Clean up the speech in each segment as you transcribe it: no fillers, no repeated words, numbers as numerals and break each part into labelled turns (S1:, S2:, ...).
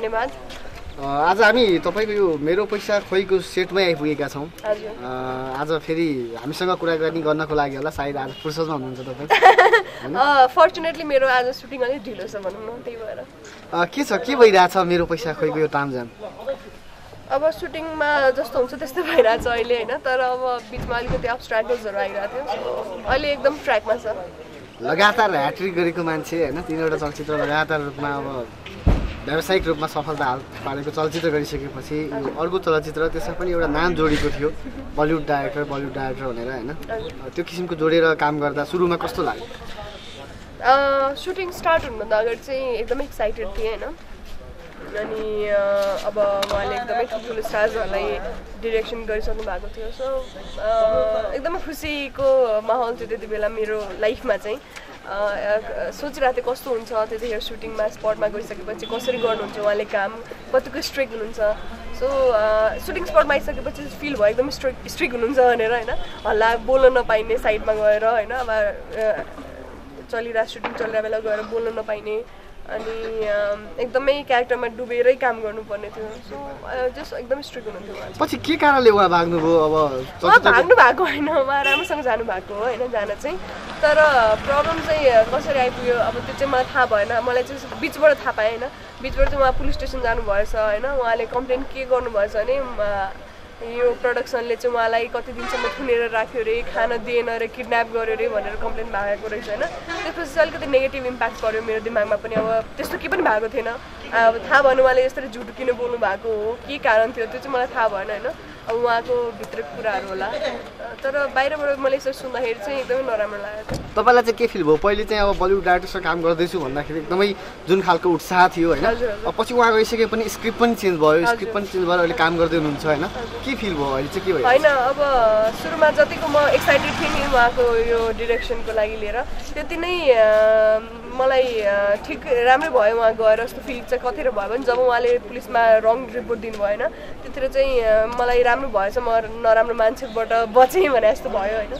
S1: धन्यवाद।
S2: आज हामी तपाईको यो मेरो पैसा खोइको सेटमै आइपुगेका छौँ। आज फेरि हामीसँग कुराकानी गर्नको लागि होला, सायद आज फुर्सदमा हुनुहुन्छ तपाईँ।
S1: फर्चुनेटली मेरो आज सुटिङ अलिक ढिलो छ भनौँ न, त्यही भएर।
S2: के भइरहेछ मेरो पैसा खोइको यो तामझाम?
S1: अब सुटिङमा जस्तो हुन्छ त्यस्तै भइरहेछ अहिले होइन, तर अब बिचमा अलिकति अब्स्ट्राकल्सहरू आइरहेको थियो, अहिले एकदम ट्र्याकमा छ।
S2: लगातार ह्याट्रिक गरेको मान्छे होइन, 3वटा चलचित्र लगातार रूपमा अब व्यावसायिक रूपमा सफलता पारेको चलचित्र गरिसकेपछि अर्को चलचित्र त्यसमा पनि एउटा नाम जोडेको थियो, बलिउड डाइरेक्टर भनेर होइन, त्यो किसिमको जोडेर काम गर्दा सुरुमा कस्तो लाग्यो?
S1: सुटिङ स्टार्ट हुनुभन्दा अगाडि चाहिँ एकदमै एक्साइटेड थिएँ होइन, अनि अब उहाँले एकदमै ठुल्ठुलो स्टार्सहरूलाई डिरेक्सन गरिसक्नु भएको थियो, सो एकदमै खुसीको माहौल थियो त्यति बेला मेरो लाइफमा चाहिँ। सोचिरहेको थिएँ कस्तो हुन्छ त्यतिखेर सुटिङमा स्पटमा गइसकेपछि कसरी गर्नुहुन्छ उहाँले काम, कतिको स्ट्रिक्ट हुनुहुन्छ। सो सुटिङ स्पटमा आइसकेपछि फिल भयो एकदमै स्ट्रिक्ट हुनुहुन्छ भनेर होइन, हल्ला बोल्न नपाइने साइडमा गएर होइन, अब सुटिङ चलिरहेको बेला गएर बोल्न नपाइने, अनि एकदमै क्यारेक्टरमा डुबेरै काम गर्नुपर्ने थियो। सो जस्ट एकदमै स्ट्रिक्ट हुनुहुन्थ्यो।
S2: पछि के कारणले उहाँ भाग्नुभयो? अब
S1: भाग्नु भएको होइन, उहाँ राम्रोसँग जानुभएको हो होइन जान चाहिँ, तर प्रब्लम चाहिँ कसरी आइपुग्यो अब त्यो चाहिँ मलाई थाहा भएन। मलाई चाहिँ बिचबाट थाहा पाएँ होइन, बिचबाट चाहिँ उहाँ पुलिस स्टेसन जानुभएछ होइन, उहाँले कम्प्लेन के गर्नुभएछ भने यो प्रडक्सनले चाहिँ उहाँलाई कति दिनसम्म थुनेर राख्यो अरे, खान दिएन अरे, किडन्याप गर्यो अरे भनेर कम्प्लेन भएको रहेछ होइन। त्यसपछि चाहिँ अलिकति नेगेटिभ इम्प्याक्ट पऱ्यो मेरो दिमागमा पनि। अब त्यस्तो केही पनि भएको थिएन, अब थाहा भएन उहाँले यसरी झुट किन बोल्नु भएको हो, के कारण थियो त्यो चाहिँ मलाई थाहा भएन होइन, अब उहाँको भित्रको कुराहरू होला। तर बाहिरबाट मैले यसरी सुन्दाखेरि चाहिँ एकदमै नराम्रो लागेको थियो।
S2: तपाईँलाई चाहिँ के फिल भयो? पहिले चाहिँ अब बलिउड डाइरेक्टरसँग काम गर्दैछु भन्दाखेरि एकदमै जुन खालको उत्साह थियो होइन, पछि उहाँ गइसके पनि स्क्रिप्ट पनि चेन्ज भयो, स्क्रिप्ट पनि चेन्ज भएर अहिले काम गर्दै हुनुहुन्छ होइन, के फिल भयो अहिले चाहिँ? के भयो?
S1: होइन अब सुरुमा जतिको म एक्साइटेड थिएँ नि उहाँको यो डिरेक्सनको लागि लिएर, त्यति नै मलाई ठिक राम्रै भयो उहाँ गएर जस्तो फिल चाहिँ कतिखेर भयो भने जब उहाँले पुलिसमा रङ रिपोर्ट दिनुभयो होइन, त्यतिखेर चाहिँ मलाई राम्रो भएछ, म नराम्रो मान्छेबाट बचेँ भने जस्तो भयो होइन।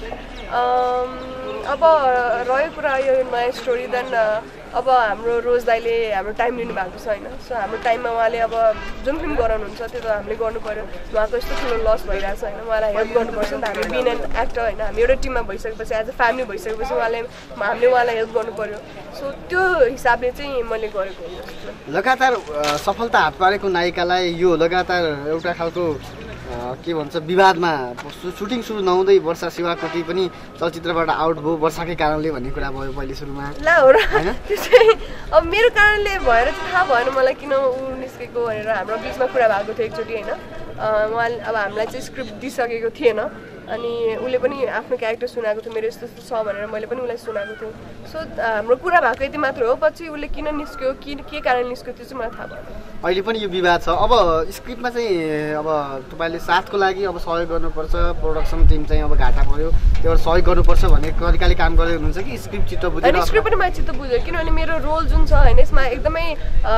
S1: अब रह्यो कुरा यो नयाँ स्टोरी देन अब हाम्रो रोज दाइले हाम्रो टाइम लिनुभएको छ होइन, सो हाम्रो टाइममा उहाँले अब जुन फिल्म गराउनुहुन्छ त्यो त हामीले गर्नु पऱ्यो। उहाँको यस्तो ठुलो लस भइरहेछ होइन, उहाँलाई हेल्प गर्नुपर्छ नि त, हामी बिन एन एक्टर होइन, हामी एउटा टिममा भइसकेपछि एज अ फ्यामिली भइसकेपछि हामीले उहाँलाई हेल्प गर्नु पऱ्यो। सो त्यो हिसाबले चाहिँ मैले गरेको हुन्छ।
S2: लगातार सफलता हात पारेको नायिकालाई यो लगातार एउटा खालको के भन्छ विवादमा सुटिङ सुरु नहुँदै वर्षा शिवाकोटी पनि चलचित्रबाट आउट भयो वर्षाकै कारणले भन्ने कुरा भयो पहिले सुरुमा।
S1: ल हो र, त्यो चाहिँ अब मेरो कारणले भएर चाहिँ थाहा भएन मलाई किन ऊ निस्केको भनेर। हाम्रो बिचमा कुरा भएको थियो एकचोटि होइन, उहाँले अब हामीलाई चाहिँ स्क्रिप्ट दिइसकेको थिएन, अनि उसले पनि आफ्नो क्यारेक्टर सुनाएको थियो मेरो यस्तो छ भनेर, मैले पनि उसलाई सुनाएको थिएँ। सो हाम्रो कुरा भएको यति मात्र हो, पछि उसले किन निस्क्यो के कारण निस्क्यो त्यो चाहिँ मलाई थाहा भएन।
S2: अहिले पनि यो विवाद छ। अब स्क्रिप्टमा चाहिँ अब तपाईँले साथको लागि अब सहयोग गर्नुपर्छ, प्रोडक्सन टिम चाहिँ अब घाटा पऱ्यो त्यो भएर सहयोग गर्नुपर्छ भन्ने तरिकाले काम गर्दै हुनुहुन्छ कि स्क्रिप्ट चित्त बुझेर?
S1: स्क्रिप्ट पनि मैले चित्त बुझेँ, किनभने मेरो रोल जुन छ होइन यसमा एकदमै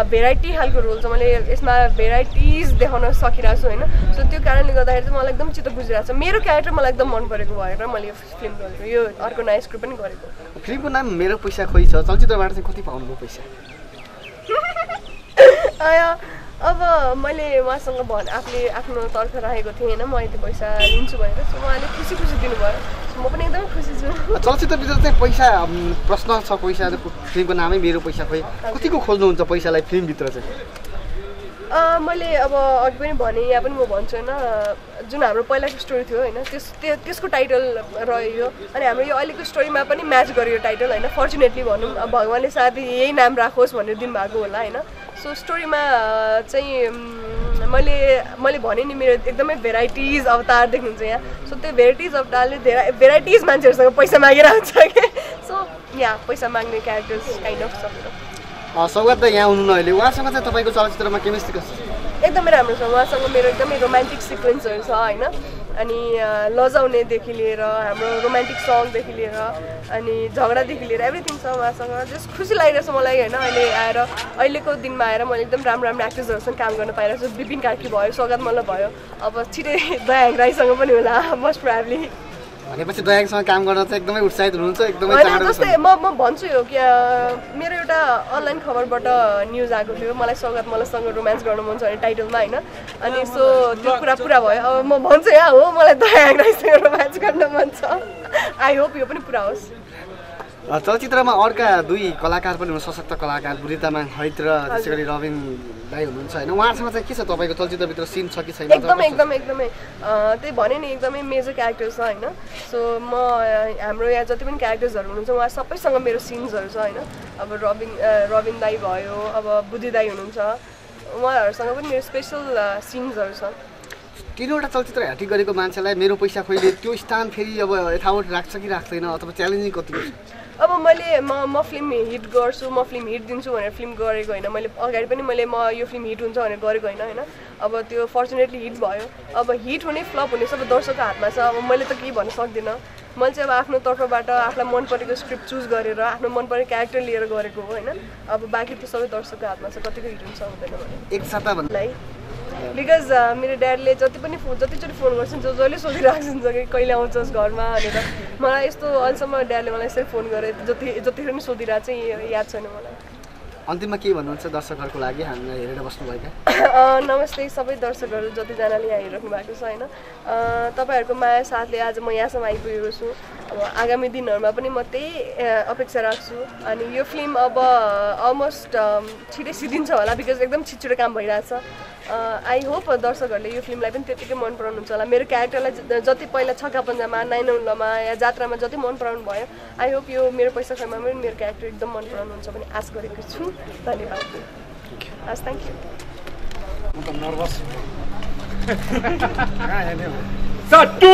S1: भेराइटी खालको रोल छ, मैले यसमा भेराइटिज देखाउन सकिरहेको छु होइन। सो त्यो कारणले गर्दाखेरि चाहिँ मलाई एकदम चित्त बुझिरहेको छ, मेरो क्यारेक्टर मलाई एकदम मन परेको भएर मैले यो फिल्म गरेको, यो अर्को नयाँ स्क्रिप्ट पनि गरेको।
S2: फिल्मको नाम मेरो पैसा खोइ छ, चलचित्रबाट चाहिँ कति पाउनुभयो पैसा?
S1: अब मैले उहाँसँग आफूले आफ्नो तर्फ राखेको थिएँ होइन, म यति पैसा लिन्छु भनेर, सो उहाँले खुसी दिनुभयो, म पनि एकदमै खुसी छु।
S2: चलचित्रभित्र चाहिँ पैसा प्रश्न छ, पैसा फिल्मको नामै मेरो पैसा खोइ, कतिको खोज्नुहुन्छ पैसालाई फिल्मभित्र चाहिँ?
S1: मैले अब अघि पनि भने यहाँ पनि म भन्छु होइन, जुन हाम्रो पहिलाको स्टोरी थियो होइन त्यसको टाइटल रह्यो यो, अनि हाम्रो यो अहिलेको स्टोरीमा पनि म्याच गर्यो टाइटल होइन। फर्चुनेटली भनौँ अब भगवान्ले सायद यही नाम राखोस् भनेर दिनुभएको होला होइन। सो स्टोरीमा चाहिँ मैले भने नि मेरो एकदमै भेराइटिज अवतार देख्नुहुन्छ यहाँ, सो त्यो भेराइटिज अवतारले भेराइटिज मान्छेहरूसँग पैसा मागेर आउँछ कि, सो यहाँ पैसा माग्ने क्यारेक्टर्स काइन्ड अफ छ।
S2: सौगात त यहाँ हुनु अहिले, उहाँसँग चाहिँ तपाईँको चलचित्रमा केमिस्ट्री कस्तो छ?
S1: एकदमै राम्रो छ, उहाँसँग मेरो एकदमै रोमान्टिक सिक्वेन्सहरू छ होइन, अनि लजाउनेदेखि लिएर हाम्रो रोमान्टिक सङदेखि लिएर अनि झगडादेखि लिएर एभ्रिथिङ छ उहाँसँग। जस्ट खुसी लागिरहेछ मलाई होइन, अहिले आएर अहिलेको दिनमा आएर मैले एकदम राम्रो एक्टर्सहरूसँग काम गर्न पाइरहेको छु। विपिन कार्की भयो, सौगात मल्ल भयो, अब छिटै दयाङ राईसँग पनि होला मोस्ट प्रोबेबली।
S2: भनेपछि दयाङसँग काम गर्न चाहिँ एकदमै उत्साहित हुनुहुन्छ एकदमै
S1: होइन जस्तै म भन्छु यो कि मेरो एउटा अनलाइन खबरबाट न्युज आएको थियो मलाई मल्लसँग रोमान्स गर्न मन छ भने टाइटलमा होइन अनि सो त्यो कुरा पुरा भयो अब म भन्छु या हो मलाई दयाङ राईसँग रोमान्स गर्न मन छ आई होप यो पनि पुरा होस्
S2: चलचित्रमा अर्का दुई कलाकार पनि हुन् सशक्त कलाकार बुढीतामाङ हैत र त्यसै गरी रबिन दाई हुनुहुन्छ होइन उहाँहरूसँग चाहिँ के छ तपाईँको चलचित्रभित्र सिन छ कि छैन
S1: एकदमै त्यही भने नि एकदमै मेजर क्यारेक्टर छ होइन सो म हाम्रो यहाँ जति पनि क्यारेक्टर्सहरू हुनुहुन्छ उहाँ सबैसँग मेरो सिन्सहरू छ होइन अब रबिन दाई भयो अब बुद्धि दाई हुनुहुन्छ उहाँहरूसँग पनि मेरो स्पेसल सिन्सहरू छ
S2: तिनवटा चलचित्र ह्याट्रिक गरेको मान्छेलाई मेरो पैसा खोइले त्यो स्थान फेरि अब यथावत राख्छ कि राख्दैन अथवा च्यालेन्जिङ कतिको छ
S1: अब मैले म फिल्म हिट गर्छु म फिल्म हिट दिन्छु भनेर फिल्म गरेको होइन मैले अगाडि पनि म यो फिल्म हिट हुन्छ भनेर गरेको होइन अब त्यो फर्चुनेटली हिट भयो अब हिट हुने फ्लप हुने सबै दर्शकको हातमा छ अब मैले त केही भन्न सक्दिनँ मैले चाहिँ अब आफ्नो तर्फबाट आफूलाई मन परेको स्क्रिप्ट चुज गरेर आफ्नो मन परेको क्यारेक्टर लिएर गरेको हो होइन अब बाँकी त्यो सबै दर्शकको हातमा छ कतिको हिट हुन्छ हुँदैन भने
S2: एक साता भन्दै
S1: बिकज मेरो ड्याडीले जतिचोटि फोन गर्छन् जसले सोधिरहेको हुन्छ कि कहिले आउँछस् घरमा भनेर मलाई यस्तो अहिलेसम्म ड्याडीले मलाई यसरी फोन गरे जतिखेर पनि सोधिरहेको चाहिँ याद छैन मलाई
S2: अन्तिममा के भन्नुहुन्छ दर्शकहरूको लागि हामीलाई हेरेर बस्नुभएका
S1: नमस्ते सबै दर्शकहरू जतिजनाले यहाँ हेरिराख्नु भएको छ होइन तपाईँहरूको माया साथले आज म यहाँसम्म आइपुगेको छु अब आगामी दिनहरूमा पनि म त्यही अपेक्षा राख्छु अनि यो फिल्म अब अलमोस्ट छिटै सिद्धिन्छ होला बिकज एकदम छिटो काम भइरहेछ आई होप दर्शकहरूले यो फिल्मलाई पनि त्यतिकै मन पराउनुहुन्छ होला मेरो क्यारेक्टरलाई जति पहिला छक्का पन्जामा नाइनौलामा या जात्रामा जति मन पराउनु भयो आई होप यो मेरो पैसा खैमा पनि मेरो क्यारेक्टर एकदम मन पराउनुहुन्छ भन्ने आश गरेको छु धन्यवाद हस् थ्याङ्क यू
S2: म त नर्भस
S3: सट्टु